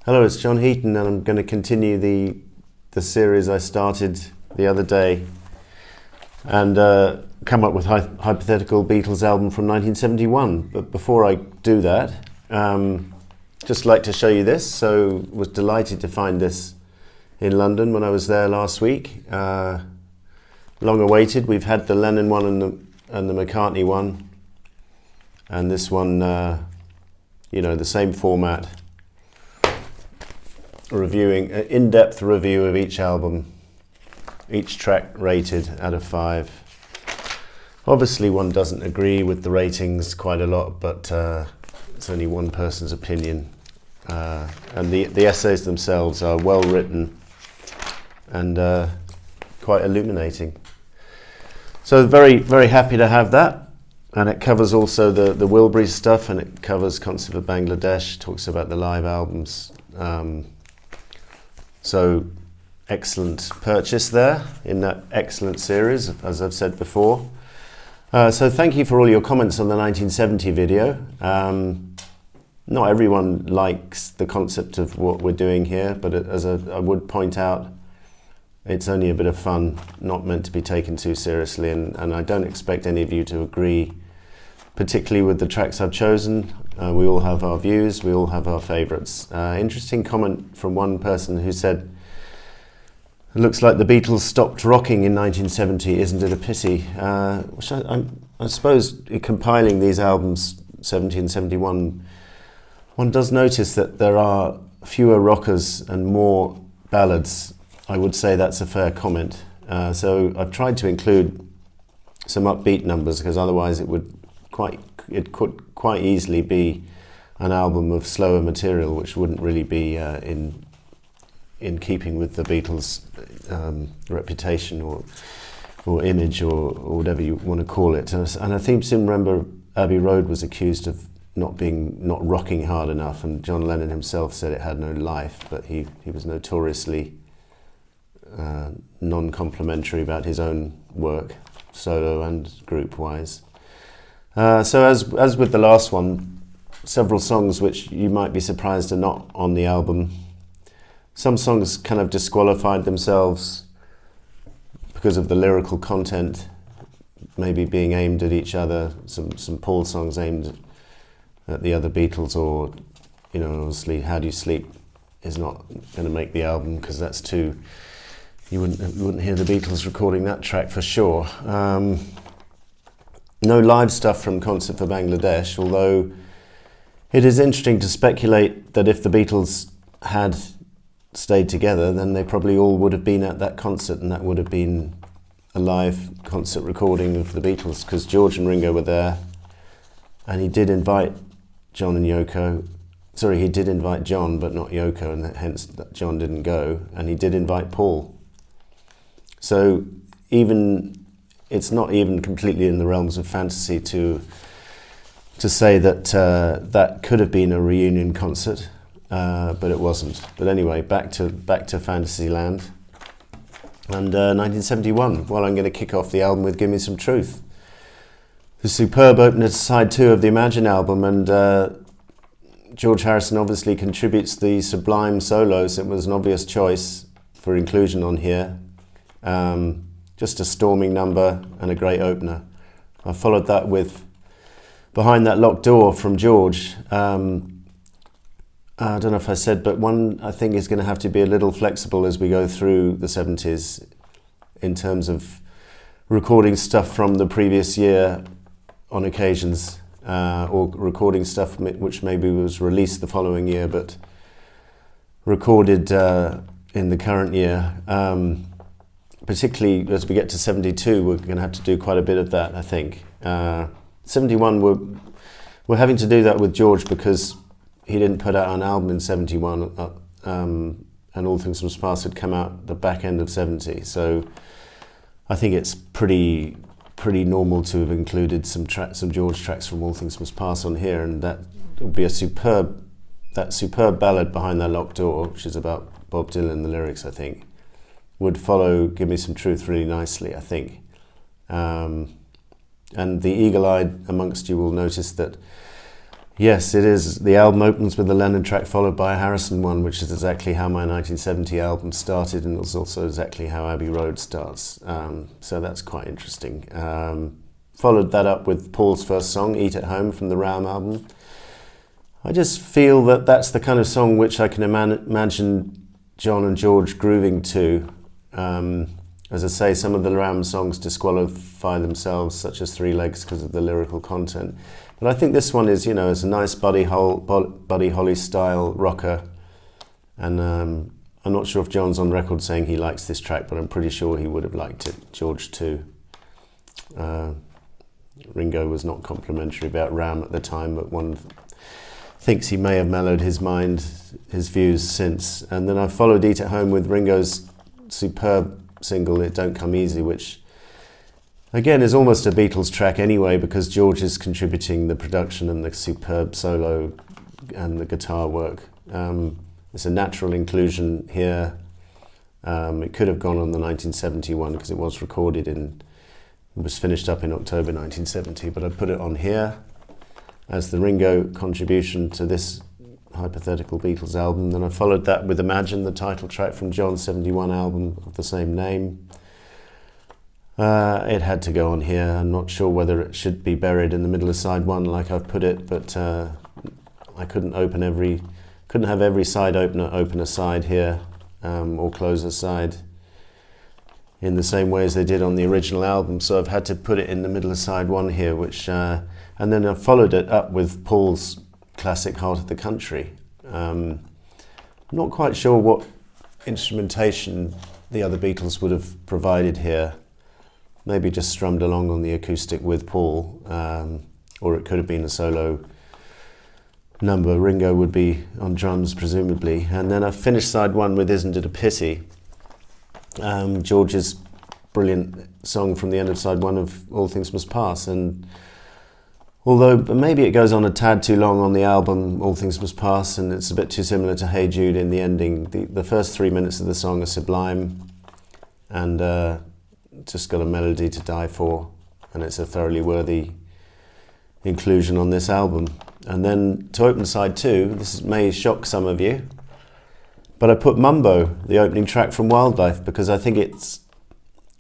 Hello, it's John Heaton, and I'm going to continue the series I started the other day and come up with hypothetical Beatles album from 1971. But before I do that, just like to show you this. So was delighted to find this in London when I was there last week. Long awaited. We've had the Lennon one and the McCartney one, and this one, the same format. Reviewing an in-depth review of each album, each track rated out of 5. Obviously one doesn't agree with the ratings quite a lot, but it's only one person's opinion, and the essays themselves are well written and quite illuminating. So very, very happy to have that, and it covers also the Wilbury stuff, and it covers Concert for Bangladesh, talks about the live albums. So excellent purchase there in that excellent series, as I've said before. So thank you for all your comments on the 1970 video. Not everyone likes the concept of what we're doing here, but as I would point out, it's only a bit of fun, not meant to be taken too seriously, and I don't expect any of you to agree, particularly with the tracks I've chosen. We all have our views, we all have our favourites. Interesting comment from one person who said, "It looks like the Beatles stopped rocking in 1970, isn't it a pity?" Which I suppose compiling these albums, 70 and 71, one does notice that there are fewer rockers and more ballads. I would say that's a fair comment. So I've tried to include some upbeat numbers, because otherwise it could quite easily be an album of slower material, which wouldn't really be in keeping with the Beatles' reputation or image or whatever you want to call it. And I seem to remember Abbey Road was accused of not rocking hard enough, and John Lennon himself said it had no life, but he was notoriously non-complimentary about his own work, solo and group-wise. So as with the last one, several songs which you might be surprised are not on the album. Some songs kind of disqualified themselves because of the lyrical content, maybe being aimed at each other. Some Paul songs aimed at the other Beatles, or obviously How Do You Sleep is not going to make the album, because that's too. You wouldn't hear the Beatles recording that track for sure. No live stuff from Concert for Bangladesh, although it is interesting to speculate that if the Beatles had stayed together, then they probably all would have been at that concert, and that would have been a live concert recording of the Beatles, because George and Ringo were there, and he did invite John and Yoko. Sorry, he did invite John, but not Yoko, and hence John didn't go, and he did invite Paul. So it's not even completely in the realms of fantasy to say that that could have been a reunion concert, but it wasn't. But anyway, back to Fantasyland. And 1971, well, I'm going to kick off the album with Give Me Some Truth. The superb opener to side 2 of the Imagine album, and George Harrison obviously contributes the sublime solos. It was an obvious choice for inclusion on here. Just a storming number and a great opener. I followed that with Behind That Locked Door from George. I don't know if I said, but one I think is going to have to be a little flexible as we go through the 70s in terms of recording stuff from the previous year on occasions, or recording stuff which maybe was released the following year but recorded in the current year. Particularly as we get to 72, we're going to have to do quite a bit of that, I think. 71, we're having to do that with George because he didn't put out an album in 71, and All Things Must Pass had come out the back end of 70. So I think it's pretty normal to have included some George tracks from All Things Must Pass on here, and that would be that superb ballad Behind That Locked Door, which is about Bob Dylan, the lyrics, I think, would follow Give Me Some Truth really nicely, I think. And the eagle-eyed amongst you will notice that Yes, it is. The album opens with the Lennon track followed by a Harrison one, which is exactly how my 1970 album started, and it's also exactly how Abbey Road starts. So that's quite interesting. Followed that up with Paul's first song, Eat at Home, from the Ram album. I just feel that that's the kind of song which I can imagine John and George grooving to. As I say, some of the Ram songs disqualify themselves, such as Three Legs, because of the lyrical content. But I think this one is, it's a nice Buddy Holly style rocker. And I'm not sure if John's on record saying he likes this track, but I'm pretty sure he would have liked it. George too. Ringo was not complimentary about Ram at the time, but one thinks he may have mellowed his views since. And then I followed Eat at Home with Ringo's superb single, It Don't Come Easy, which again is almost a Beatles track anyway, because George is contributing the production and the superb solo and the guitar work. It's a natural inclusion here. It could have gone on the 1971 because it was finished up in October 1970, but I put it on here as the Ringo contribution to this hypothetical Beatles album. Then I followed that with Imagine, the title track from John's 71 album of the same name. It had to go on here. I'm not sure whether it should be buried in the middle of side one like I've put it, but I couldn't have every side opener open a side here or close a side in the same way as they did on the original album, so I've had to put it in the middle of side one here, which and then I followed it up with Paul's classic Heart of the Country. I'm not quite sure what instrumentation the other Beatles would have provided here. Maybe just strummed along on the acoustic with Paul, or it could have been a solo number. Ringo would be on drums, presumably. And then I finished side one with Isn't It a Pity? George's brilliant song from the end of side one of All Things Must Pass. And although maybe it goes on a tad too long on the album, All Things Must Pass, and it's a bit too similar to Hey Jude in the ending, the first 3 minutes of the song are sublime and just got a melody to die for, and it's a thoroughly worthy inclusion on this album. And then to open side two, this may shock some of you, but I put Mumbo, the opening track from Wildlife, because I think it's,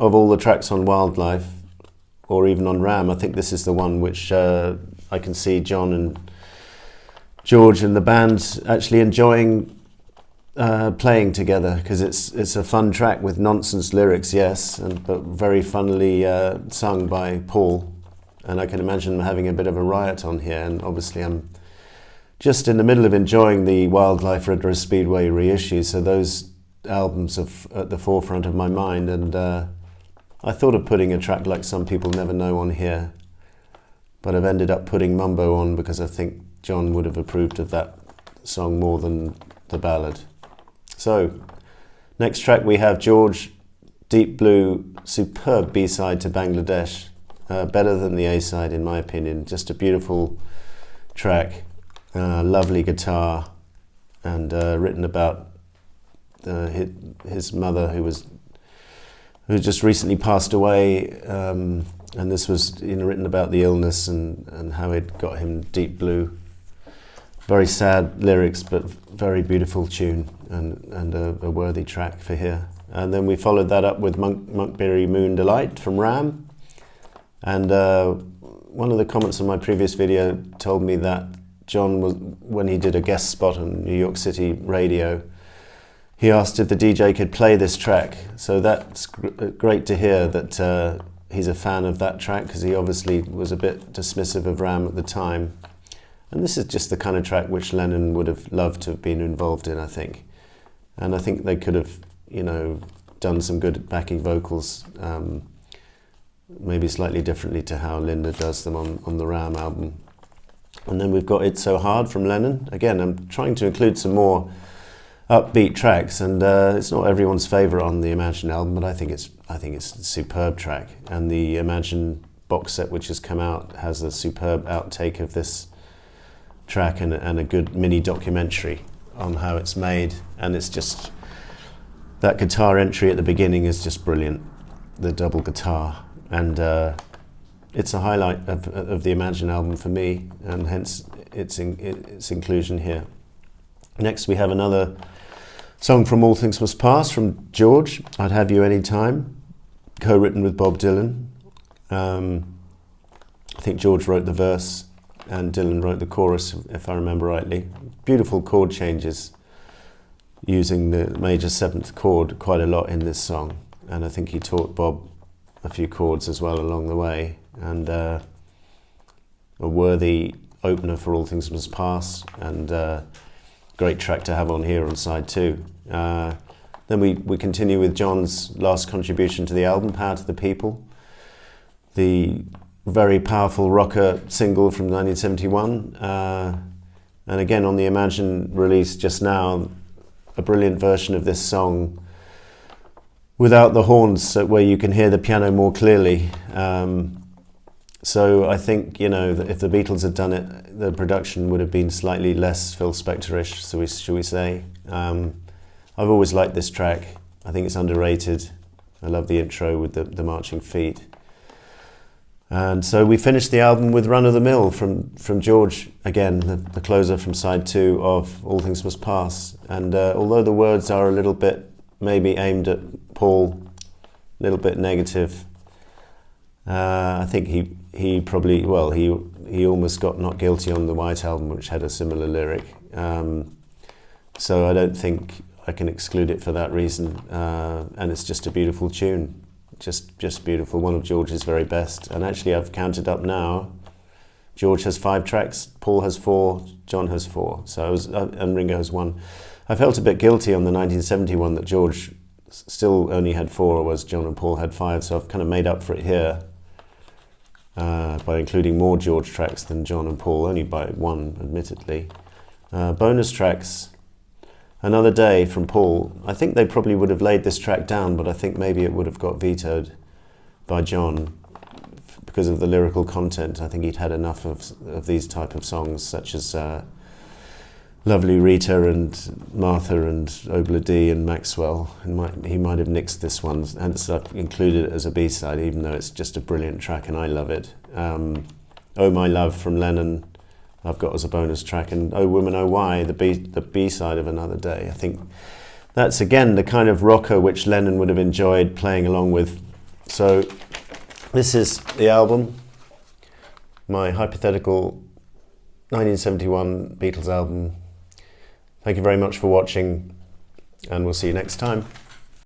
of all the tracks on Wildlife, or even on Ram, I think this is the one which I can see John and George and the band actually enjoying playing together, because it's a fun track with nonsense lyrics, yes, but very funnily sung by Paul. And I can imagine them having a bit of a riot on here, and obviously I'm just in the middle of enjoying the Wildlife Red Rose Speedway reissue, so those albums are at the forefront of my mind, and I thought of putting a track like Some People Never Know on here, but I've ended up putting Mumbo on because I think John would have approved of that song more than the ballad. So, next track we have George, Deep Blue, superb B-side to Bangladesh, better than the A-side in my opinion, just a beautiful track. Lovely guitar, and written about his mother who just recently passed away, and this was written about the illness and how it got him deep blue. Very sad lyrics, but very beautiful tune and a worthy track for here. And then we followed that up with Monkberry Moon Delight from Ram, and one of the comments on my previous video told me that John was, when he did a guest spot on New York City radio, he asked if the DJ could play this track. So that's great to hear that he's a fan of that track, because he obviously was a bit dismissive of Ram at the time. And this is just the kind of track which Lennon would have loved to have been involved in, I think. And I think they could have, done some good backing vocals, maybe slightly differently to how Linda does them on the Ram album. And then we've got It's So Hard from Lennon. Again, I'm trying to include some more upbeat tracks, and it's not everyone's favourite on the Imagine album, but I think it's a superb track. And the Imagine box set which has come out has a superb outtake of this track and a good mini documentary on how it's made. And it's just, that guitar entry at the beginning is just brilliant, the double guitar. And it's a highlight of the Imagine album for me, and hence its inclusion here. Next we have another song from All Things Must Pass from George, I'd Have You Any Time, co-written with Bob Dylan. I think George wrote the verse and Dylan wrote the chorus, if I remember rightly. Beautiful chord changes, using the major 7th chord quite a lot in this song, and I think he taught Bob a few chords as well along the way, and a worthy opener for All Things Must Pass, and great track to have on here on side 2. Then we continue with John's last contribution to the album, Power to the People, the very powerful rocker single from 1971, and again on the Imagine release just now, a brilliant version of this song without the horns, where you can hear the piano more clearly. So I think, you know, that if the Beatles had done it, the production would have been slightly less Phil Spector-ish, shall we say. I've always liked this track. I think it's underrated. I love the intro with the marching feet. And so we finished the album with Run of the Mill from George, again, the closer from side 2 of All Things Must Pass. And although the words are a little bit maybe aimed at Paul, a little bit negative, I think he probably, well, he almost got Not Guilty on the White Album, which had a similar lyric. So I don't think I can exclude it for that reason. And it's just a beautiful tune. Just beautiful, one of George's very best. And actually I've counted up now, George has 5 tracks, Paul has 4, John has 4, and Ringo has 1. I felt a bit guilty on the 1971 that George still only had 4, whereas John and Paul had 5, so I've kind of made up for it here by including more George tracks than John and Paul, only by 1 admittedly. Bonus tracks, Another Day from Paul. I think they probably would have laid this track down, but I think maybe it would have got vetoed by John because of the lyrical content. I think he'd had enough of these type of songs, such as Lovely Rita and Martha and Obla Dee and Maxwell, and he might have nixed this one, and so I've included it as a B-side, even though it's just a brilliant track and I love it. Oh My Love from Lennon I've got as a bonus track, and Oh Woman Oh Why, the B-side of Another Day. I think that's again the kind of rocker which Lennon would have enjoyed playing along with. So this is the album, my hypothetical 1971 Beatles album. Thank you very much for watching, and we'll see you next time.